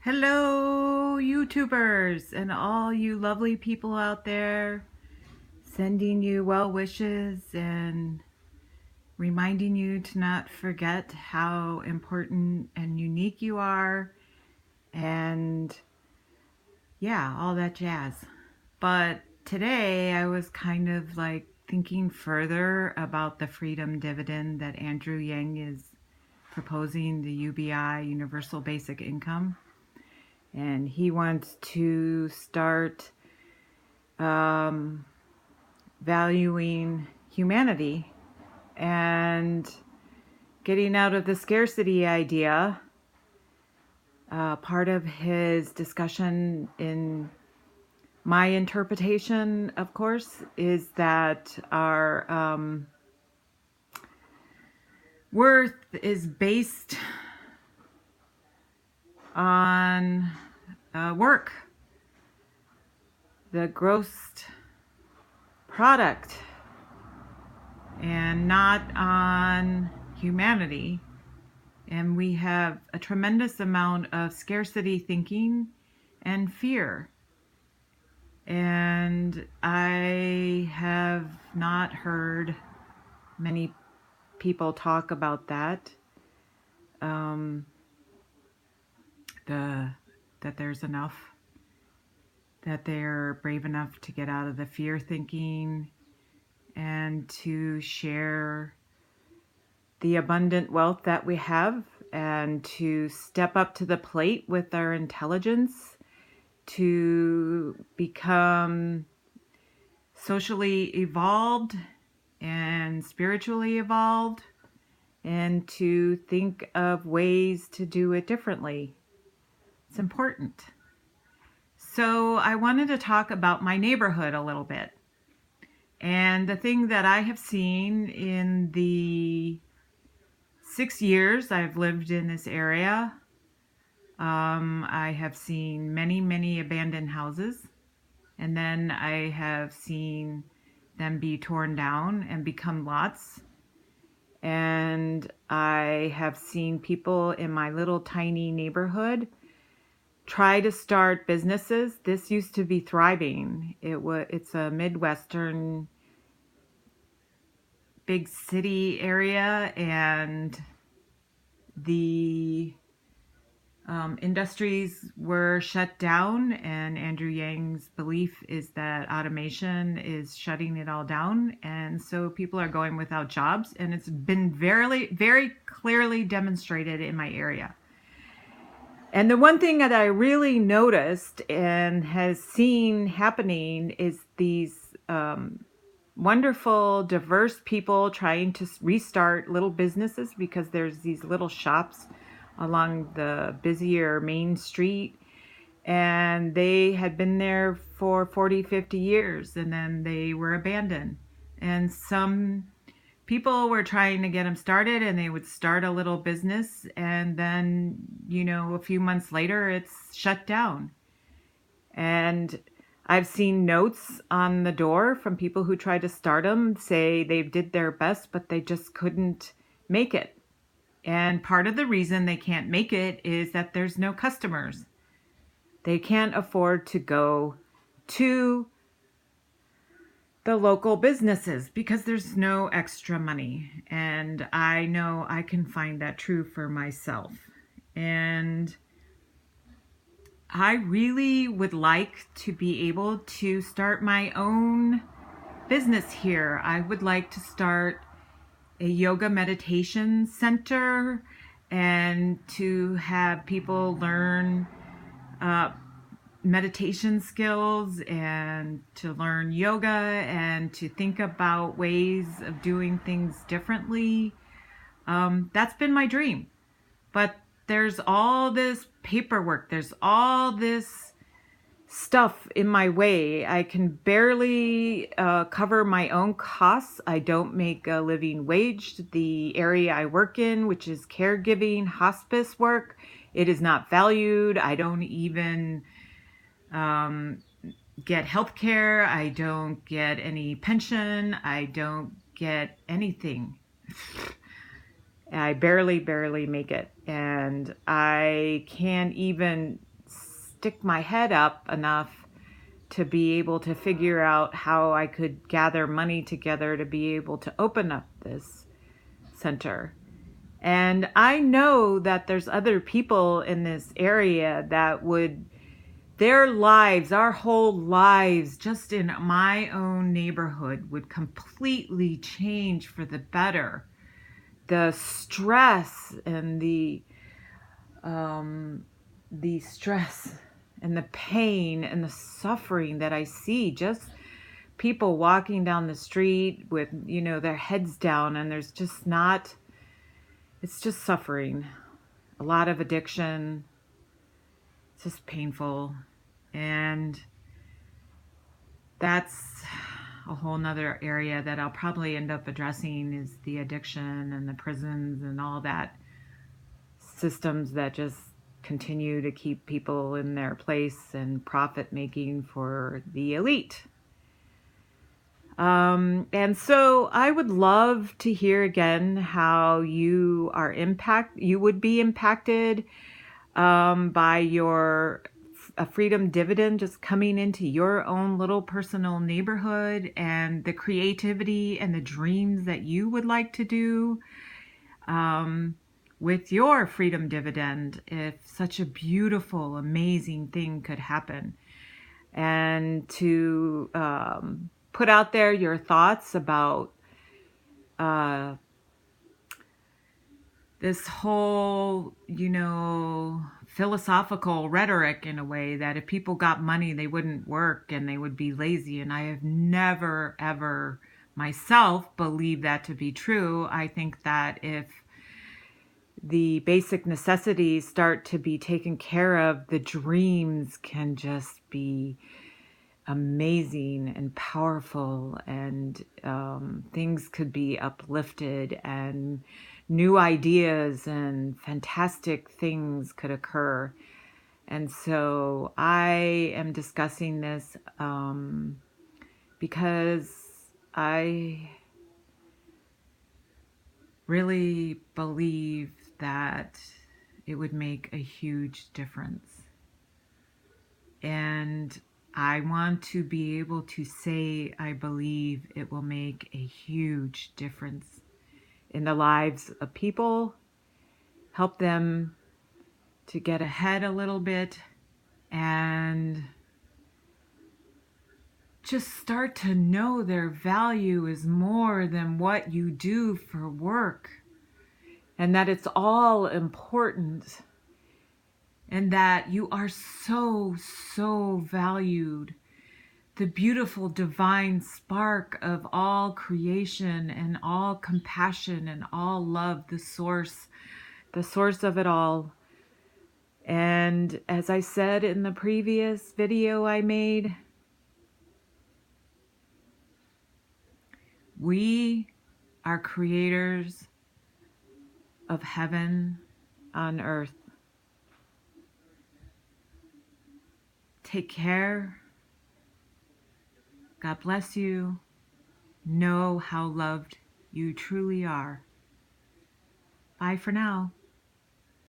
Hello, YouTubers, and all you lovely people out there, sending you well wishes and reminding you to not forget how important and unique you are, and yeah, all that jazz. But today I was kind of like thinking further about the freedom dividend that Andrew Yang is proposing, the UBI, Universal Basic Income. And he wants to start valuing humanity and getting out of the scarcity idea. Part of his discussion, in my interpretation, of course, is that our worth is based on work, the gross product, and not on humanity. And we have a tremendous amount of scarcity thinking and fear. And I have not heard many people talk about that. That there's enough, that they're brave enough to get out of the fear thinking and to share the abundant wealth that we have, and to step up to the plate with our intelligence to become socially evolved and spiritually evolved, and to think of ways to do it differently. It's important. So I wanted to talk about my neighborhood a little bit. And the thing that I have seen in the 6 years I've lived in this area, I have seen many, many abandoned houses. And then I have seen them be torn down and become lots. And I have seen people in my little tiny neighborhood try to start businesses. This used to be thriving. It's a Midwestern big city area, and the industries were shut down, and Andrew Yang's belief is that automation is shutting it all down, and so people are going without jobs, and it's been very, very clearly demonstrated in my area. And the one thing that I really noticed and has seen happening is these wonderful, diverse people trying to restart little businesses, because there's these little shops along the busier main street, and they had been there for 40, 50 years, and then they were abandoned. And some people were trying to get them started, and they would start a little business, and then, a few months later, it's shut down. And I've seen notes on the door from people who tried to start them say they did their best, but they just couldn't make it. And part of the reason they can't make it is that there's no customers. They can't afford to go to the local businesses because there's no extra money. And I know I can find that true for myself. And I really would like to be able to start my own business here. I would like to start a yoga meditation center, and to have people learn meditation skills, and to learn yoga, and to think about ways of doing things differently. That's been my dream. But there's all this paperwork, there's all this stuff in my way. I can barely cover my own costs. I don't make a living wage. The area I work in, which is caregiving, hospice work, it is not valued. I don't even get health care. I don't get any pension. I don't get anything. I barely make it. And I can't even stick my head up enough to be able to figure out how I could gather money together to be able to open up this center. And I know that there's other people in this area that would, their lives, our whole lives, just in my own neighborhood would completely change for the better. The stress and the stress and the pain and the suffering that I see, just people walking down the street with, their heads down, and there's just not, it's just suffering, a lot of addiction. It's just painful. And that's a whole nother area that I'll probably end up addressing, is the addiction and the prisons and all that systems that just continue to keep people in their place and profit making for the elite. And so I would love to hear again how you would be impacted by your a freedom dividend just coming into your own little personal neighborhood, and the creativity and the dreams that you would like to do with your freedom dividend, if such a beautiful, amazing thing could happen. And to put out there your thoughts about this whole, philosophical rhetoric, in a way that if people got money, they wouldn't work and they would be lazy. And I have never, ever myself believed that to be true. I think that if the basic necessities start to be taken care of, the dreams can just be amazing and powerful, and things could be uplifted, and new ideas and fantastic things could occur. And so I am discussing this because I really believe that it would make a huge difference. And I want to be able to say I believe it will make a huge difference in the lives of people, help them to get ahead a little bit, and just start to know their value is more than what you do for work, and that it's all important, and that you are so, so valued. The beautiful divine spark of all creation and all compassion and all love, the source of it all. And as I said in the previous video I made, we are creators of heaven on earth. Take care. God bless you. Know how loved you truly are. Bye for now.